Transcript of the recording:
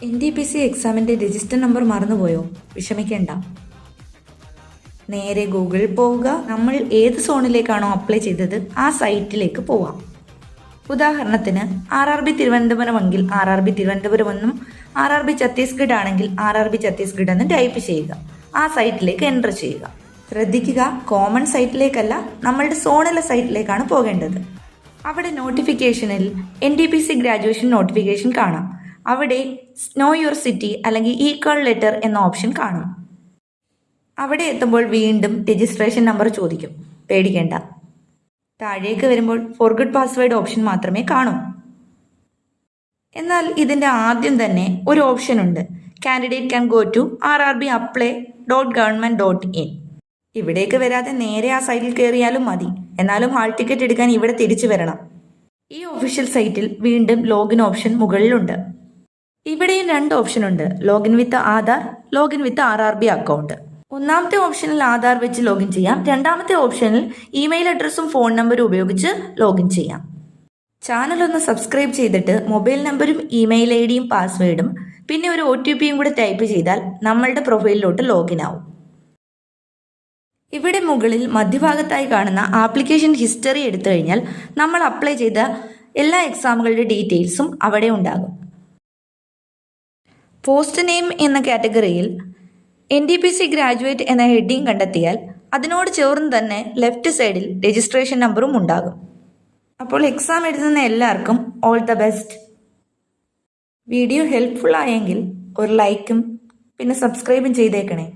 NTPC എക്സാമിൻ്റെ register number മറന്നുപോയോ? വിഷമിക്കേണ്ട. നേരെ ഗൂഗിളിൽ പോവുക. നമ്മൾ ഏത് സോണിലേക്കാണോ അപ്ലൈ ചെയ്തത് ആ സൈറ്റിലേക്ക് പോവാം. ഉദാഹരണത്തിന് RRB തിരുവനന്തപുരമെങ്കിൽ RRB തിരുവനന്തപുരം എന്നും RRB ഛത്തീസ്ഗഡ് ആണെങ്കിൽ RRB ഛത്തീസ്ഗഡ് എന്നും ടൈപ്പ് ചെയ്യുക. ആ സൈറ്റിലേക്ക് എൻ്റർ ചെയ്യുക. ശ്രദ്ധിക്കുക, കോമൺ സൈറ്റിലേക്കല്ല, നമ്മളുടെ സോണിലെ സൈറ്റിലേക്കാണ് പോകേണ്ടത്. അവിടെ നോട്ടിഫിക്കേഷനിൽ NTPC ഗ്രാജുവേഷൻ നോട്ടിഫിക്കേഷൻ കാണാം. അവിടെ നോ യുവർ സിറ്റി അല്ലെങ്കിൽ ഈക്വൽ ലെറ്റർ എന്ന ഓപ്ഷൻ കാണും. അവിടെ എത്തുമ്പോൾ വീണ്ടും രജിസ്ട്രേഷൻ നമ്പർ ചോദിക്കും. പേടിക്കേണ്ട. താഴേക്ക് വരുമ്പോൾ ഫോർഗെറ്റ് പാസ്വേഡ് ഓപ്ഷൻ മാത്രമേ കാണൂ. എന്നാൽ ഇതിൻ്റെ ആദ്യം തന്നെ ഒരു ഓപ്ഷൻ ഉണ്ട്. Candidate can go to rrbapply.government.in. ഇവിടേക്ക് വരാതെ നേരെ ആ സൈറ്റിൽ കയറിയാലും മതി. എന്നാലും ഹാൾ ടിക്കറ്റ് എടുക്കാൻ ഇവിടെ തിരിച്ചു വരണം. ഈ ഒഫീഷ്യൽ സൈറ്റിൽ വീണ്ടും ലോഗിൻ ഓപ്ഷൻ മുകളിലുണ്ട്. ഇവിടെയും രണ്ട് ഓപ്ഷൻ ഉണ്ട്. ലോഗിൻ വിത്ത് ആധാർ, ലോഗിൻ വിത്ത് RRB അക്കൗണ്ട്. ഒന്നാമത്തെ ഓപ്ഷനിൽ ആധാർ വെച്ച് ലോഗിൻ ചെയ്യാം. രണ്ടാമത്തെ ഓപ്ഷനിൽ ഇമെയിൽ അഡ്രസ്സും ഫോൺ നമ്പറും ഉപയോഗിച്ച് ലോഗിൻ ചെയ്യാം. ചാനൽ ഒന്ന് സബ്സ്ക്രൈബ് ചെയ്തിട്ട് മൊബൈൽ നമ്പറും ഇമെയിൽ ഐഡിയും പാസ്വേഡും പിന്നെ ഒരു OTPയും കൂടി ടൈപ്പ് ചെയ്താൽ നമ്മളുടെ പ്രൊഫൈലിലോട്ട് ലോഗിൻ ആവും. ഇവിടെ മുകളിൽ മധ്യഭാഗത്തായി കാണുന്ന ആപ്ലിക്കേഷൻ ഹിസ്റ്ററി എടുത്തു കഴിഞ്ഞാൽ നമ്മൾ അപ്ലൈ ചെയ്ത എല്ലാ എക്സാമുകളുടെ ഡീറ്റെയിൽസും അവിടെ ഉണ്ടാകും. പോസ്റ്റ് നെയിം എന്ന കാറ്റഗറിയിൽ NTPC ഗ്രാജുവേറ്റ് എന്ന ഹെഡിങ് കണ്ടെത്തിയാൽ അതിനോട് ചേർന്ന് തന്നെ ലെഫ്റ്റ് സൈഡിൽ രജിസ്ട്രേഷൻ നമ്പറും ഉണ്ടാകും. അപ്പോൾ എക്സാം എഴുതുന്ന എല്ലാവർക്കും all the best. Video helpful ആയെങ്കിൽ ഒരു ലൈക്കും പിന്നെ സബ്സ്ക്രൈബും ചെയ്തേക്കണേ.